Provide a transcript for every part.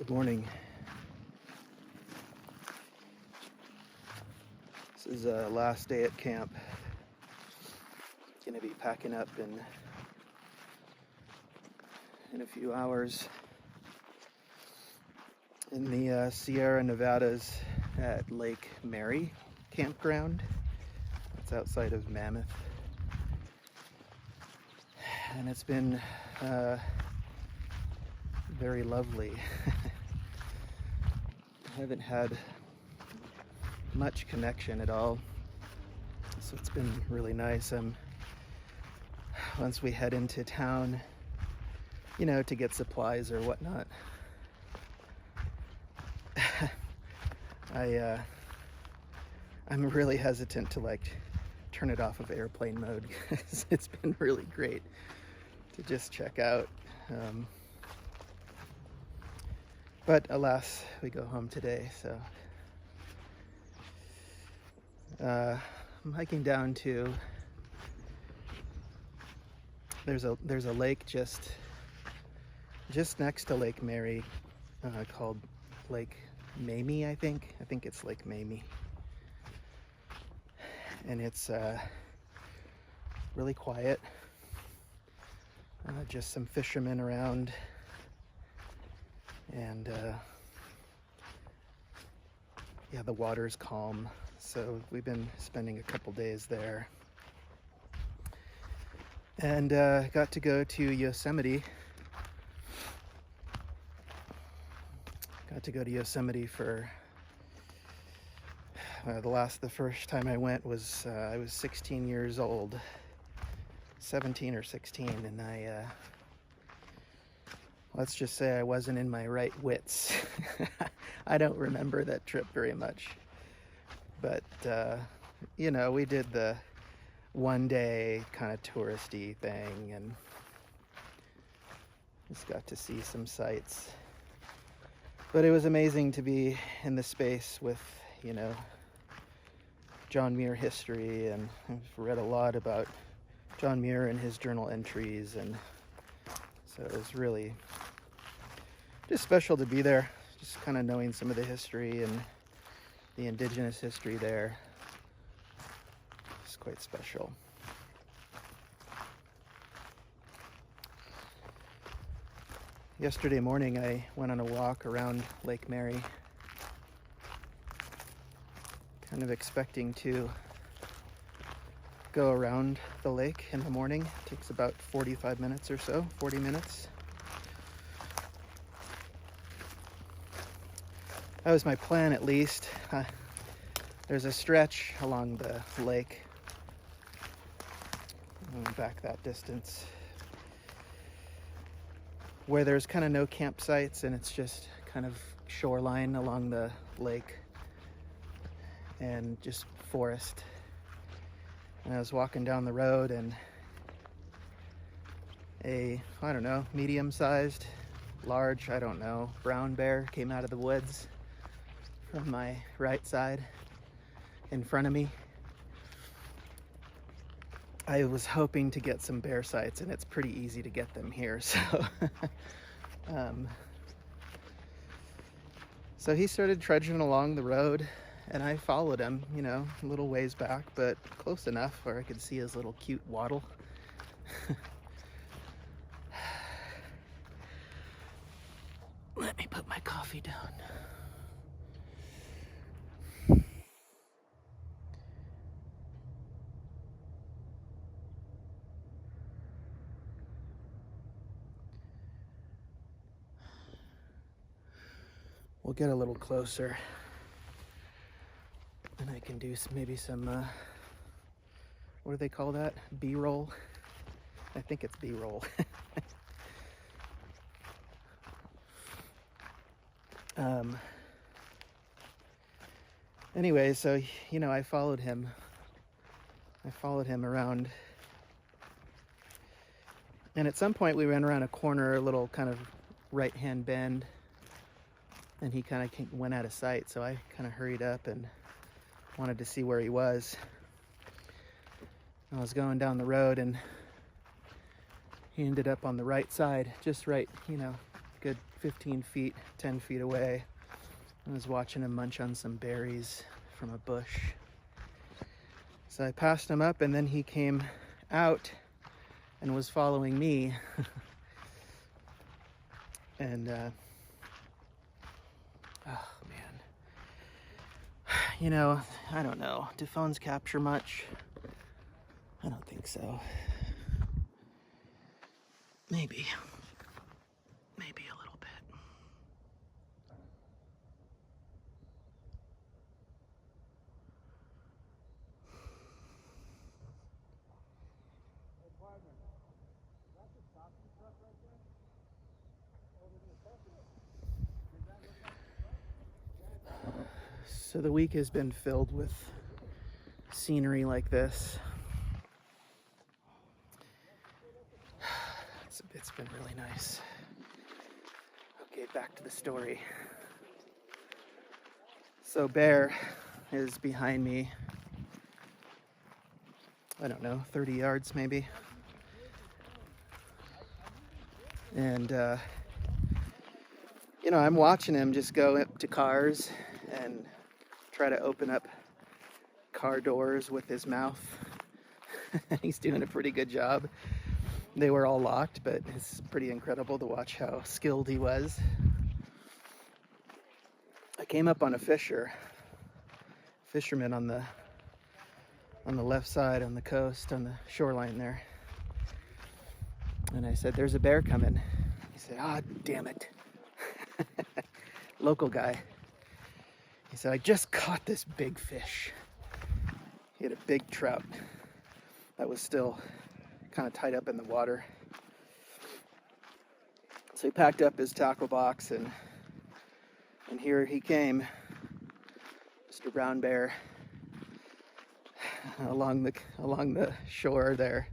Good morning. This is last day at camp. Gonna be packing up in a few hours in the Sierra Nevadas at Lake Mary campground. It's outside of Mammoth, and it's been very lovely. I haven't had much connection at all, so it's been really nice. Once we head into town, to get supplies or whatnot, I'm really hesitant to turn it off of airplane mode because it's been really great to just check out. But alas, we go home today, so I'm hiking down to, there's a lake just next to Lake Mary, called Lake Mamie, I think it's Lake Mamie, and it's really quiet, just some fishermen around, and the water's calm. So we've been spending a couple days there, and got to go to Yosemite. For the first time I went was I was 16 years old, 17 or 16, and let's just say I wasn't in my right wits. I don't remember that trip very much. But, we did the one day kind of touristy thing and just got to see some sights. But it was amazing to be in the space with, John Muir history, and I've read a lot about John Muir and his journal entries, and so it was really just special to be there, just kind of knowing some of the history and the indigenous history there. It's quite special. Yesterday morning I went on a walk around Lake Mary, kind of expecting to go around the lake in the morning. It takes about 45 minutes or so, 40 minutes. That was my plan, at least. There's a stretch along the lake, back that distance, where there's kind of no campsites, and it's just kind of shoreline along the lake and just forest. And I was walking down the road, and a, medium-sized, large, brown bear came out of the woods from my right side in front of me. I was hoping to get some bear sights, and it's pretty easy to get them here, so so he started trudging along the road, and I followed him, a little ways back, but close enough where I could see his little cute waddle. Let me put my coffee down. We'll get a little closer, and I can do maybe some, what do they call that? B-roll? I think it's B-roll. Anyway, so, I followed him around, and at some point we went around a corner, a little kind of right-hand bend, and he kind of went out of sight, so I kind of hurried up and wanted to see where he was. I was going down the road, and he ended up on the right side, just right, good 15 feet, 10 feet away. I was watching him munch on some berries from a bush. So I passed him up, and then he came out and was following me. And oh man, you know, I don't know, do phones capture much? I don't think so. Maybe a little bit. So the week has been filled with scenery like this. It's been really nice. Okay, back to the story. So Bear is behind me, I don't know, 30 yards maybe. And, you know, I'm watching him just go up to cars and try to open up car doors with his mouth. He's doing a pretty good job. They were all locked, but it's pretty incredible to watch how skilled he was. I came up on a fisherman on the left side, on the coast, on the shoreline there. And I said, "There's a bear coming." He said, "Ah, damn it." Local guy. He said, "I just caught this big fish." He had a big trout that was still kind of tied up in the water. So he packed up his tackle box, and here he came, Mr. Brown Bear, along the shore there.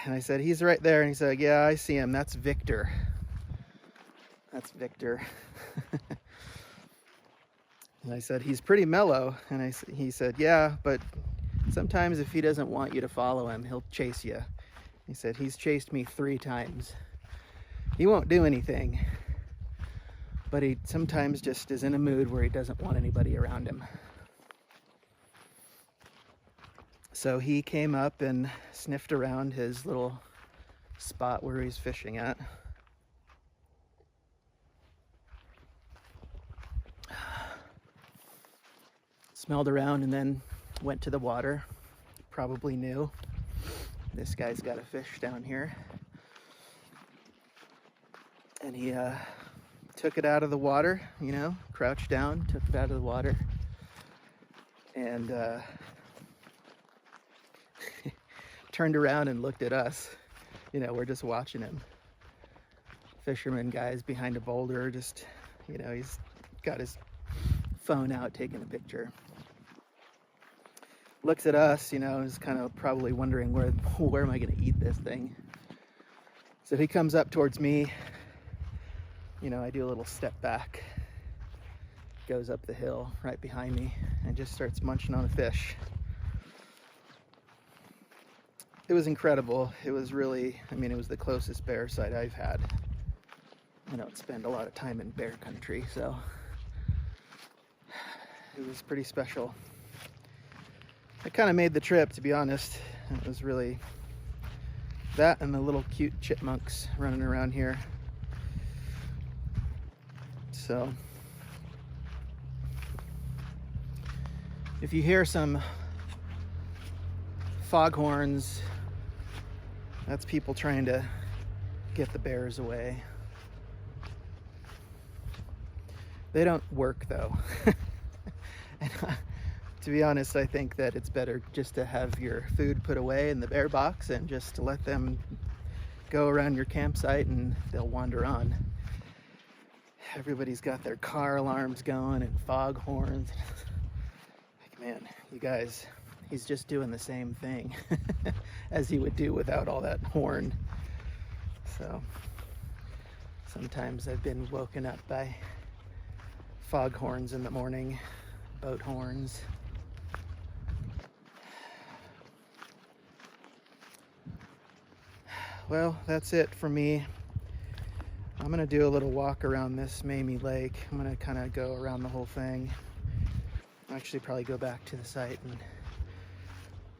And I said, "He's right there." And he said, "Yeah, I see him. That's Victor." That's Victor. And I said, "He's pretty mellow." And he said, "Yeah, but sometimes if he doesn't want you to follow him, he'll chase you." He said, "He's chased me 3 times. He won't do anything, but he sometimes just is in a mood where he doesn't want anybody around him." So he came up and sniffed around his little spot where he's fishing at. Smelled around and then went to the water. Probably knew this guy's got a fish down here. And he took it out of the water, you know, crouched down, took it out of the water, and turned around and looked at us. You know, we're just watching him. Fisherman guy's behind a boulder, just, you know, he's got his phone out taking a picture. Looks at us, you know, is kind of probably wondering where am I going to eat this thing. So he comes up towards me. You know, I do a little step back, goes up the hill right behind me, and just starts munching on a fish. It was incredible. It was really, I mean, it was the closest bear sight I've had. I don't spend a lot of time in bear country, so it was pretty special. I kind of made the trip, to be honest. It was really that and the little cute chipmunks running around here. So if you hear some foghorns, that's people trying to get the bears away. They don't work though. And, to be honest, I think that it's better just to have your food put away in the bear box and just to let them go around your campsite and they'll wander on. Everybody's got their car alarms going and foghorns. Like, man, you guys, he's just doing the same thing as he would do without all that horn. So sometimes I've been woken up by foghorns in the morning, boat horns. Well, that's it for me. I'm gonna do a little walk around this Mamie Lake. I'm gonna kind of go around the whole thing. Actually probably go back to the site and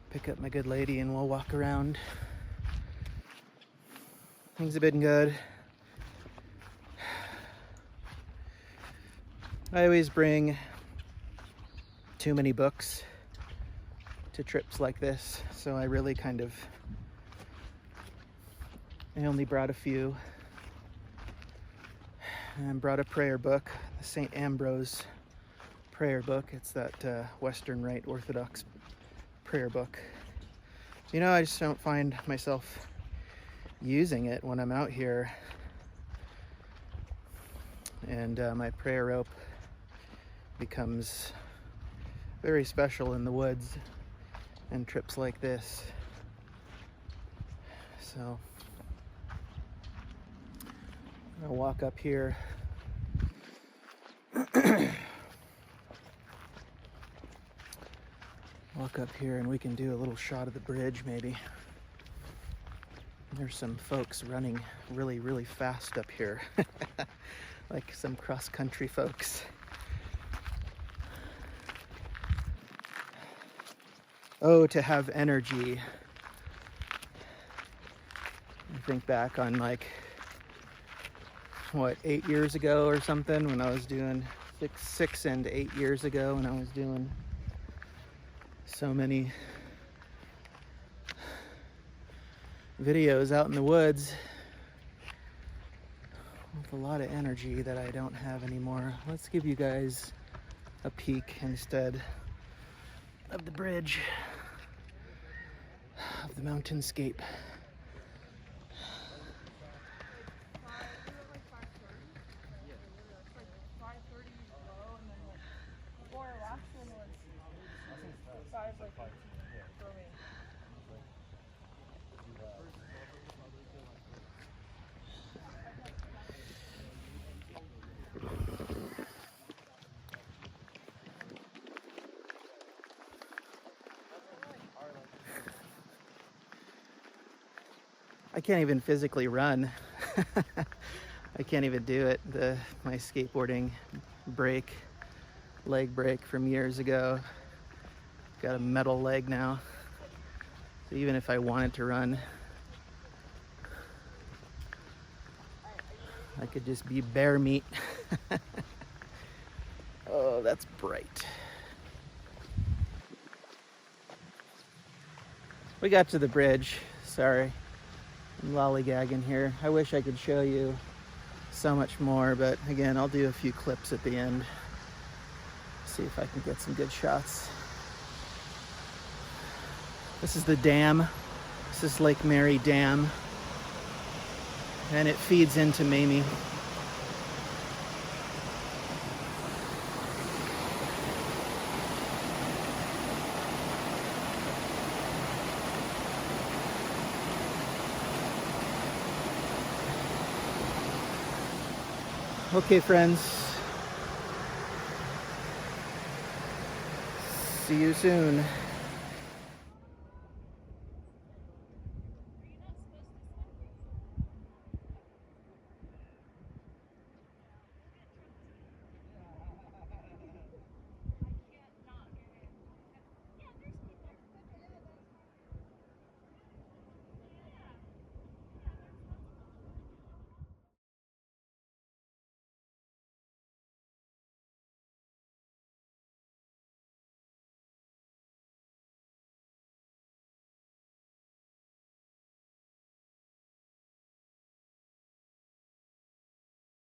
pick up my good lady and we'll walk around. Things have been good. I always bring too many books to trips like this, so I really I only brought a few. And brought a prayer book, the St. Ambrose prayer book. It's that Western Rite Orthodox prayer book. You know, I just don't find myself using it when I'm out here. And my prayer rope becomes very special in the woods and trips like this. So I'll walk up here. Walk up here and we can do a little shot of the bridge maybe. There's some folks running really, really fast up here. Like some cross-country folks. Oh, to have energy. I think back on like, what, 8 years ago or something, when I was doing 6 and 8 years ago when I was doing so many videos out in the woods with a lot of energy that I don't have anymore. Let's give you guys a peek instead of the bridge of the mountainscape. I can't even physically run. I can't even do it. My skateboarding leg break from years ago. Got a metal leg now. So even if I wanted to run, I could just be bare meat. Oh, that's bright. We got to the bridge. Sorry. I'm lollygagging here. I wish I could show you so much more, but again, I'll do a few clips at the end. See if I can get some good shots. This is the dam. This is Lake Mary Dam. And it feeds into Mamie. Okay, friends. See you soon.